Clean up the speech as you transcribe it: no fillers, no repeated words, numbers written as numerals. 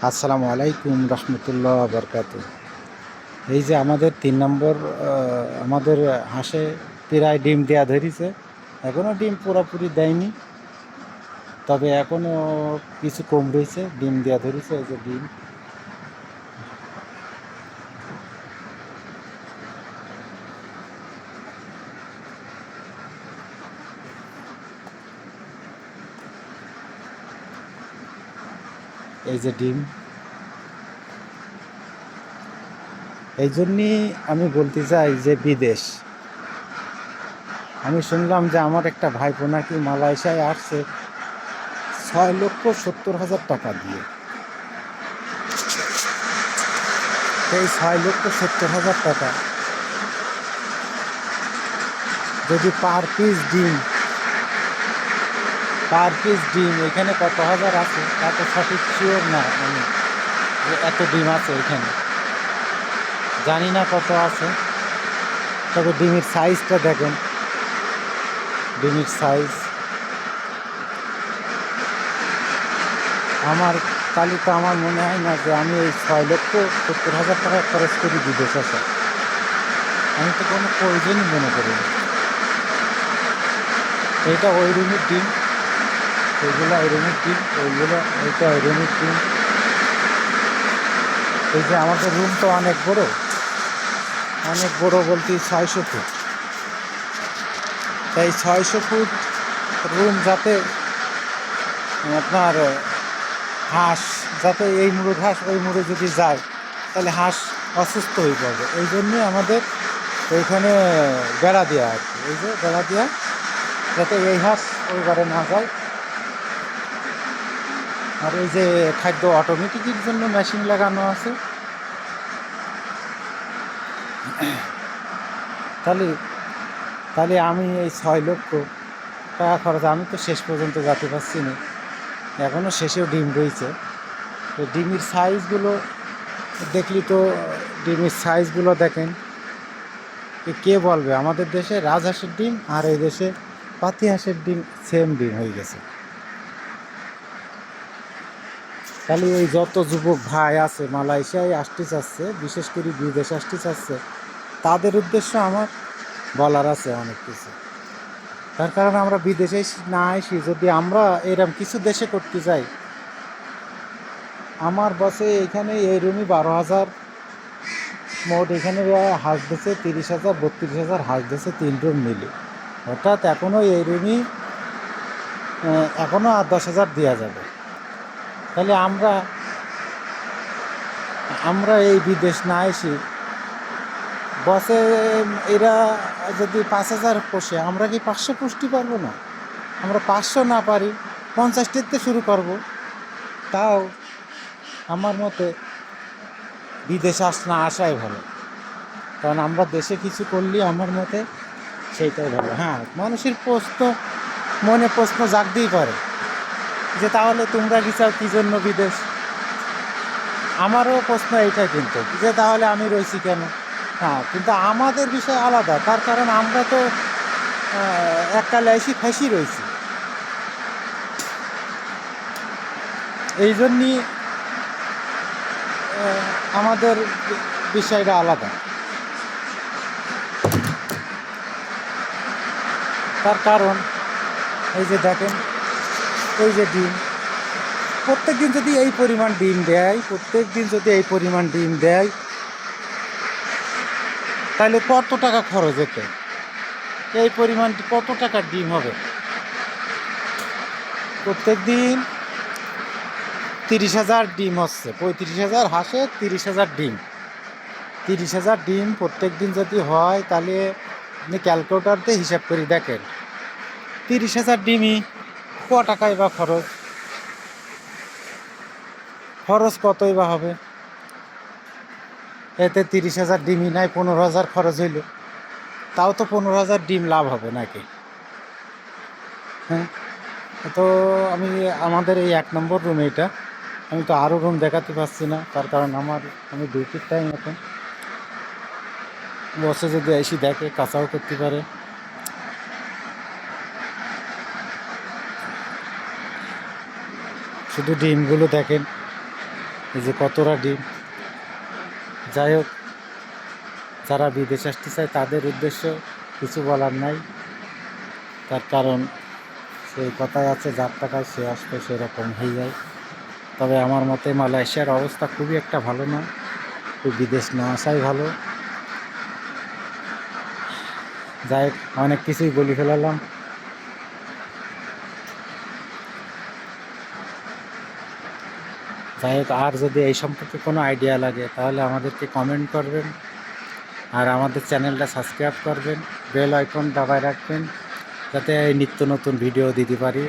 আসসালামু আলাইকুম রহমতুল্লাহ বরকাত। এই যে আমাদের 3 নম্বর আমাদের হাঁসে প্রায় ডিম দেয়া ধরিছে, এখনও ডিম পুরোপুরি দেয়নি, তবে এখনও কিছু কম রয়েছে, ডিম দেয়া ধরিছে। এই যে ডিম, এই যে ডিম। এই জন্যই আমি বলতে চাই যে বিদেশ, আমি শুনলাম যে আমার একটা ভাইপো নাকি মালয়েশিয়ায় আসছে 6,70,000 টাকা দিয়ে। এই 6,70,000 টাকা যদি পার পিস ডিম এখানে কত হাজার আছে তা তো সঠিক শিওর না আমি, যে এত ডিম আছে এখানে জানি না কত আছে। তবে ডিমের সাইজটা দেখেন, ডিমের সাইজ আমার তালিকা, আমার মনে হয় না যে আমি এই 6,70,000 টাকা খরচ করি বিদেশ আসা। আমি তো কোনো প্রয়োজনই মনে করি না। এইটা ওই রুমের ডিম, ওইগুলো ওই রুমের ডিম, এইটা ওই রুমের ডিম। এই যে আমাদের রুম তো অনেক বড়, অনেক বড় বলতে 600 ফুট। তাই 600 ফুট রুম, যাতে আপনার হাঁস, যাতে এই মুড়ো ঘাস ওই মুড়ে যদি যায় তাহলে হাঁস অসুস্থ হয়ে পড়বে। এই জন্যই আমাদের এইখানে বেড়া দেওয়া আর কি, এই যে বেড়া দেওয়া, যাতে এই হাঁস ওই ঘরে না যায়। আর এই যে খাদ্য অটোমেটিকের জন্য মেশিন লাগানো আছে। তাহলে তাহলে আমি এই 6,00,000 টাকা খরচ, আমি তো শেষ পর্যন্ত যেতে পারছি না, এখনও শেষেও ডিম রয়েছে। তো ডিমের সাইজগুলো দেখলি তো, ডিমের সাইজগুলো দেখেন। কে বলবে আমাদের দেশে রাজহাঁসের ডিম আর এই দেশে পাতি হাঁসের ডিম সেম ডিম হয়ে গেছে? তাহলে ওই যত যুবক ভাই আছে মালয়েশিয়ায় আসতে চাচ্ছে, বিশেষ করে বিদেশে আসতে চাচ্ছে, তাদের উদ্দেশ্য আমার বলার আছে অনেক কিছু। তার কারণ আমরা বিদেশে না আসি, যদি আমরা এরকম কিছু দেশে করতে চাই, আমার বসে এখানে এই রুমই 12,000 মোট, এখানে হাঁস দিচ্ছে 30,000, 32,000 হাঁস দিচ্ছে 3 রুম মিলে, অর্থাৎ এখনও এই রুমই এখনও 10,000 দেওয়া যাবে। তাহলে আমরা এই বিদেশ না এসে বসে, এরা যদি 5,000 পোষে, আমরা কি 500 পুষতে পারবো না? আমরা 500 না পারি 50টিতে শুরু করব। তাও আমার মতে বিদেশে আসাই ভালো, কারণ আমরা দেশে কিছু করলে আমার মতে সেইটাই ভালো। হ্যাঁ, মানুষের মনে প্রশ্ন জাগতেই পারে যে তাহলে তোমরা কি চাও, কী জন্য বিদেশ? আমারও প্রশ্ন এইটাই, কিন্তু যে তাহলে আমি রয়েছি কেন? হ্যাঁ, কিন্তু আমাদের বিষয় আলাদা, তার কারণ আমরা তো এককালে এসে ফাঁসি রয়েছি। এই জন্যই আমাদের বিষয়টা আলাদা। তার কারণ এই যে দেখেন, এই যে ডিম, প্রত্যেক দিন যদি এই পরিমাণ ডিম দেয়, তাহলে কত টাকা খরচ হতো? এই পরিমাণ কত টাকার ডিম হবে? প্রত্যেক দিন 30,000 ডিম হচ্ছে, 35,000 হাঁসে 30,000 ডিম। 30,000 ডিম প্রত্যেক দিন যদি হয়, তাহলে আপনি ক্যালকুলেটর দিয়ে হিসাব করে দেখেন 30,000 ডিমই ক টাকাই বা খরচ কতই বা হবে? এতে 30,000 ডিমই নাই, 15,000 খরচ হইল, তাও তো 15,000 ডিম লাভ হবে নাকি? হ্যাঁ, তো আমাদের এই 1 নম্বর রুম এইটা, আমি তো আরও রুম দেখাতে পারছি না, তার কারণ আমি ডিউটির টাইম এখন। বসে যদি এসে দেখে, কাঁচাও করতে পারে। শুধু ডিমগুলো দেখেন, এই যে কতটা ডিম। যাই হোক, যারা বিদেশ আসতে চায় তাদের উদ্দেশ্য কিছু বলার নাই, তার কারণ সেই কথাই আছে, যার টাকায় সে আসবে সেরকম হয়ে যায়। তবে আমার মতে মালয়েশিয়ার অবস্থা খুবই একটা ভালো না, তো বিদেশ না আসাই ভালো। যাই হোক, অনেক কিছুই বলে ফেলালাম। যাই হোক, আর যদি এই সম্পর্কে কোনো আইডিয়া লাগে তাহলে আমাদেরকে কমেন্ট করবেন, আর আমাদের চ্যানেলটা সাবস্ক্রাইব করবেন, বেল আইকন দাবায় রাখবেন, যাতে নিত্য নতুন ভিডিও দিতে পারি।